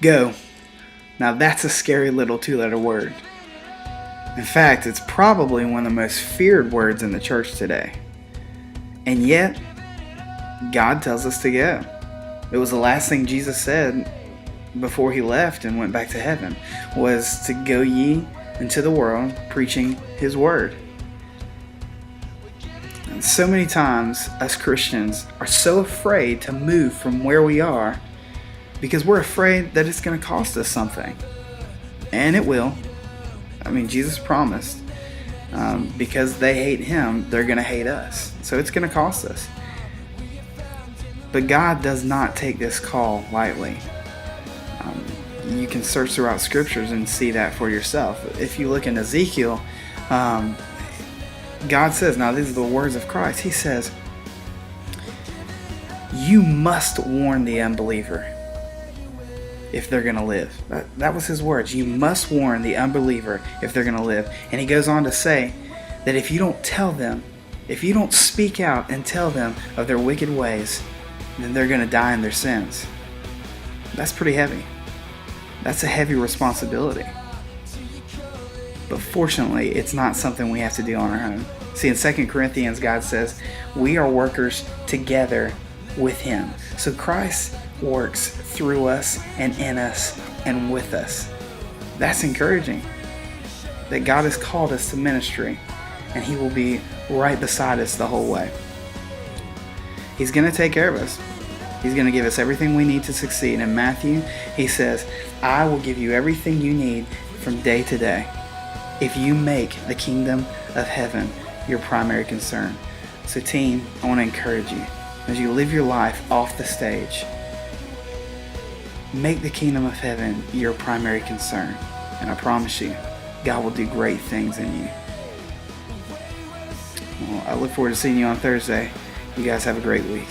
Go. Now that's a scary little two-letter word. In fact, it's probably one of the most feared words in the church today. And yet, God tells us to go. It was the last thing Jesus said before he left and went back to heaven, was to go ye into the world preaching his word. And so many times us Christians are so afraid to move from where we are because we're afraid that it's going to cost us something. And it will. I mean, Jesus promised. Because they hate him, they're going to hate us. So it's going to cost us. But God does not take this call lightly. You can search throughout scriptures and see that for yourself. If you look in Ezekiel, God says, now these are the words of Christ. He says, you must warn the unbeliever if they're going to live. That was his words. You must warn the unbeliever if they're going to live. And he goes on to say that if you don't tell them, if you don't speak out and tell them of their wicked ways, then they're going to die in their sins. That's pretty heavy. That's a heavy responsibility. But fortunately, it's not something we have to do on our own. See, in 2 Corinthians, God says, we are workers together with him. So Christ works through us and in us and with us. That's encouraging. That God has called us to ministry, and he will be right beside us the whole way. He's going to take care of us. He's going to give us everything we need to succeed. In Matthew, he says, I will give you everything you need from day to day if you make the kingdom of heaven your primary concern. So team, I want to encourage you as you live your life off the stage. Make the kingdom of heaven your primary concern. And I promise you, God will do great things in you. Well, I look forward to seeing you on Thursday. You guys have a great week.